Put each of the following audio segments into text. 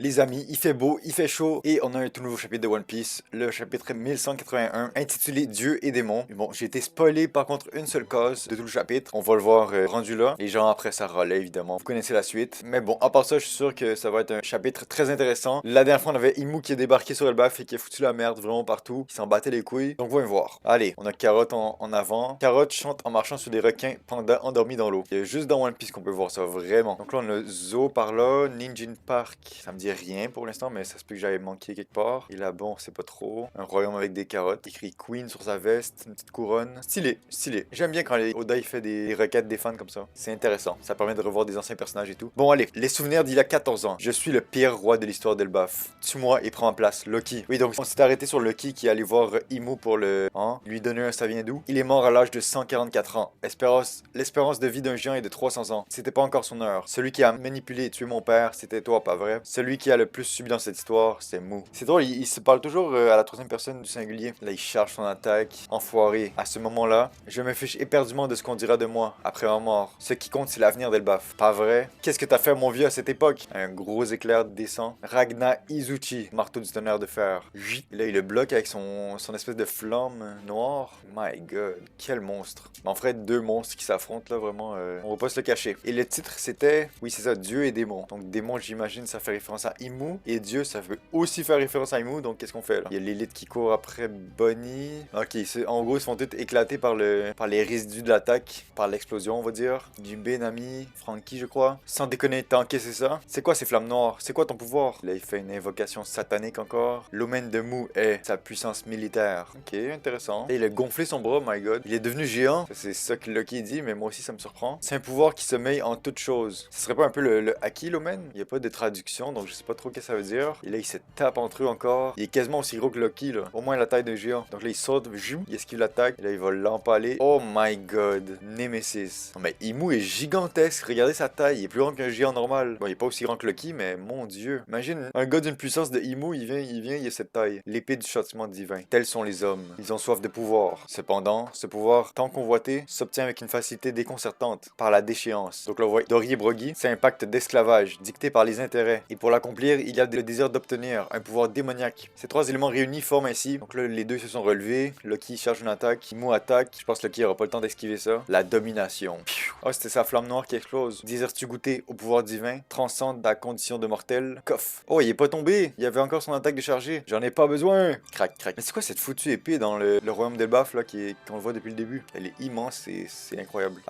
Les amis, il fait beau, il fait chaud et on a un tout nouveau chapitre de One Piece, le chapitre 1181 intitulé Dieu et démons. Bon, j'ai été spoilé par contre une seule cause de tout le chapitre, on va le voir rendu là. Les gens après ça relaient évidemment, vous connaissez la suite. Mais bon, à part ça, je suis sûr que ça va être un chapitre très intéressant. La dernière fois, on avait Imu qui est débarqué sur Elbaf et qui a foutu la merde vraiment partout, qui s'en battait les couilles. Donc voyons voir. Allez, on a Carotte en avant. Carotte chante en marchant sur des requins panda endormis dans l'eau. Il y a juste dans One Piece qu'on peut voir ça, vraiment. Donc là, on a Zo par là, Ninjin Park, ça me dit rien pour l'instant, mais ça se peut que j'aille manquer quelque part. Et là, bon, c'est pas trop. Un royaume avec des carottes. Écrit Queen sur sa veste, une petite couronne. Stylé, stylé. J'aime bien quand Oda il fait des requêtes des fans comme ça. C'est intéressant. Ça permet de revoir des anciens personnages et tout. Bon, allez, les souvenirs d'il y a 14 ans. Je suis le pire roi de l'histoire d'Elbaf. Tue-moi et prends ma place. Loki. Oui, donc on s'est arrêté sur Loki qui allait voir Imu pour lui donner un ça vient d'où. Il est mort à l'âge de 144 ans. L'espérance de vie d'un géant est de 300 ans. C'était pas encore son heure. Celui qui a manipulé et tué mon père, c'était toi, pas vrai? Celui qui a le plus subi dans cette histoire, c'est Mu. C'est drôle, il se parle toujours à la troisième personne du singulier. Là, il charge son attaque. Enfoiré. À ce moment-là, je me fiche éperdument de ce qu'on dira de moi après ma mort. Ce qui compte, c'est l'avenir d'Elbaf. Pas vrai? Qu'est-ce que t'as fait, mon vieux, à cette époque? Un gros éclair descend. Ragna Izuchi, marteau du tonnerre de fer. Et là, il le bloque avec son espèce de flamme noire. My god, quel monstre. En fait, deux monstres qui s'affrontent là, vraiment. On va pas se le cacher. Et le titre, c'était, oui, c'est ça, Dieu et démon. Donc, démon, j'imagine, ça fait référence à Imu. Et Dieu, ça veut aussi faire référence à Imu. Donc, qu'est-ce qu'on fait là? Il y a l'élite qui court après Bonnie. Ok, en gros, ils se font tous éclater par les résidus de l'attaque, par l'explosion, on va dire. Jimbe, Nami, Frankie, je crois. Sans déconner, t'as encaissé ça? C'est quoi ces flammes noires? C'est quoi ton pouvoir? Là, il fait une invocation satanique encore. L'Omen de Mu est sa puissance militaire. Ok, intéressant. Et il a gonflé son bras, my god. Il est devenu géant. C'est ça que Loki dit, mais moi aussi, ça me surprend. C'est un pouvoir qui sommeille en toutes choses. Ce serait pas un peu le Haki, l'Omen? Il y a pas de traduction, donc je sais pas trop ce que ça veut dire. Et là, il se tape entre eux encore. Il est quasiment aussi gros que Loki, là. Au moins la taille d'un géant. Donc là, il saute, il esquive l'attaque. Et là, il va l'empaler. Oh my god. Nemesis. Non, mais Imu est gigantesque. Regardez sa taille. Il est plus grand qu'un géant normal. Bon, il est pas aussi grand que Loki, mais mon dieu. Imagine un gars d'une puissance de Imu, il a cette taille. L'épée du châtiment divin. Tels sont les hommes. Ils ont soif de pouvoir. Cependant, ce pouvoir, tant convoité, s'obtient avec une facilité déconcertante par la déchéance. Donc là, vous voyez, Dori et Brogy, c'est un pacte d'esclavage dicté par les intérêts. Et pour l'accomplir, il y a le désir d'obtenir un pouvoir démoniaque. Ces trois éléments réunis forment ainsi. Donc là, les deux se sont relevés. Loki charge une attaque. Imu attaque. Je pense que Loki aura pas le temps d'esquiver ça. La domination. Oh, c'était sa flamme noire qui explose. Désires-tu goûter au pouvoir divin? Transcende la condition de mortel. Coff. Oh, il est pas tombé. Il avait encore son attaque déchargée. J'en ai pas besoin. Crac, crac. Mais c'est quoi cette foutue épée dans le royaume d'Elbaf là qu'on le voit depuis le début? Elle est immense et c'est incroyable.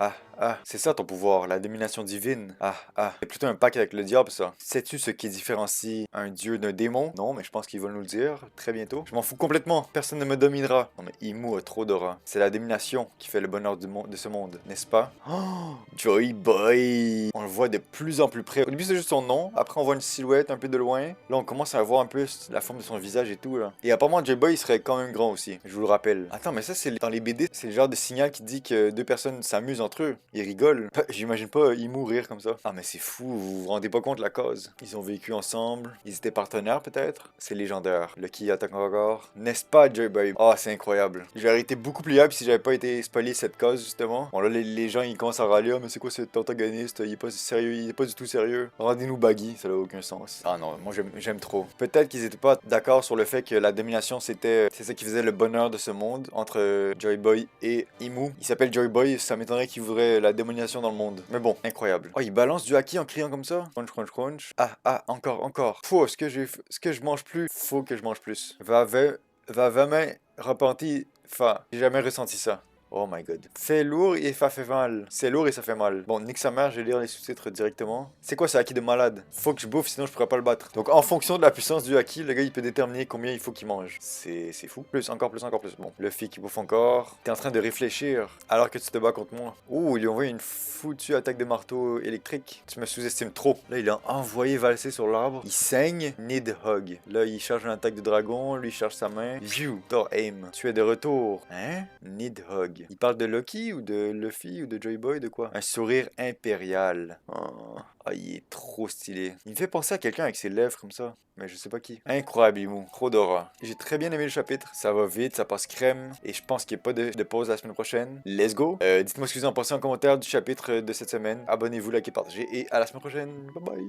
Ah, c'est ça ton pouvoir, la domination divine. C'est plutôt un pacte avec le diable ça. Sais-tu ce qui différencie un dieu d'un démon? Non, mais je pense qu'ils vont nous le dire très bientôt. Je m'en fous complètement, personne ne me dominera. Non mais Imu a trop d'aura. C'est la domination qui fait le bonheur de ce monde, n'est-ce pas? Oh, Joy Boy! On le voit de plus en plus près. Au début c'est juste son nom, après on voit une silhouette un peu de loin. Là on commence à voir un peu la forme de son visage et tout là. Et apparemment Joy Boy il serait quand même grand aussi, je vous le rappelle. Attends mais ça c'est dans les BD, c'est le genre de signal qui dit que deux personnes s'amusent entre eux. Ils rigolent. J'imagine pas Imu rire comme ça. Ah mais c'est fou, vous vous rendez pas compte de la cause. Ils ont vécu ensemble, ils étaient partenaires peut-être. C'est légendaire. Lucky attaque encore. N'est-ce pas Joy Boy? Oh c'est incroyable. J'aurais été beaucoup plus hype si j'avais pas été spoilé cette cause justement. Bon là les gens ils commencent à râler. Ah mais c'est quoi cet antagoniste? Il est pas sérieux, il est pas du tout sérieux. Rendez-nous Baggy, ça n'a aucun sens. Ah non, moi j'aime trop. Peut-être qu'ils étaient pas d'accord sur le fait que la domination c'est ça qui faisait le bonheur de ce monde entre Joy Boy et Imu. Il s'appelle Joy Boy, ça m'étonnerait qu'il voudrait la démoniation dans le monde. Mais bon, incroyable. Oh, il balance du haki en criant comme ça. Crunch, crunch, crunch. Encore. Est-ce que je mange plus? Faut que je mange plus. Va vraiment repenti. J'ai jamais ressenti ça. Oh my god. C'est lourd et ça fait mal. C'est lourd et ça fait mal. Bon, nique sa mère, je vais lire les sous-titres directement. C'est quoi ce haki de malade? Faut que je bouffe, sinon je pourrais pas le battre. Donc en fonction de la puissance du haki, le gars il peut déterminer combien il faut qu'il mange. C'est fou. Plus, encore plus, encore plus. Bon, Luffy qui bouffe encore. T'es en train de réfléchir alors que tu te bats contre moi. Ouh, il lui a envoyé une foutue attaque de marteau électrique. Tu me sous-estimes trop. Là, il a envoyé valser sur l'arbre. Il saigne. Need hug. Là, il charge une attaque de dragon. Lui, il charge sa main. View. Thor aim. Tu es de retour. Hein? Need hug. Il parle de Loki ou de Luffy ou de Joy Boy, de quoi? Un sourire impérial. Oh. Ah, il est trop stylé. Il me fait penser à quelqu'un avec ses lèvres comme ça. Mais je sais pas qui. Incroyable, Imu. Trop d'aura. J'ai très bien aimé le chapitre. Ça va vite, ça passe crème. Et je pense qu'il n'y a pas de pause la semaine prochaine. Let's go. Dites-moi ce que vous en pensez en commentaire du chapitre de cette semaine. Abonnez-vous, likez, partagez. Et à la semaine prochaine. Bye bye.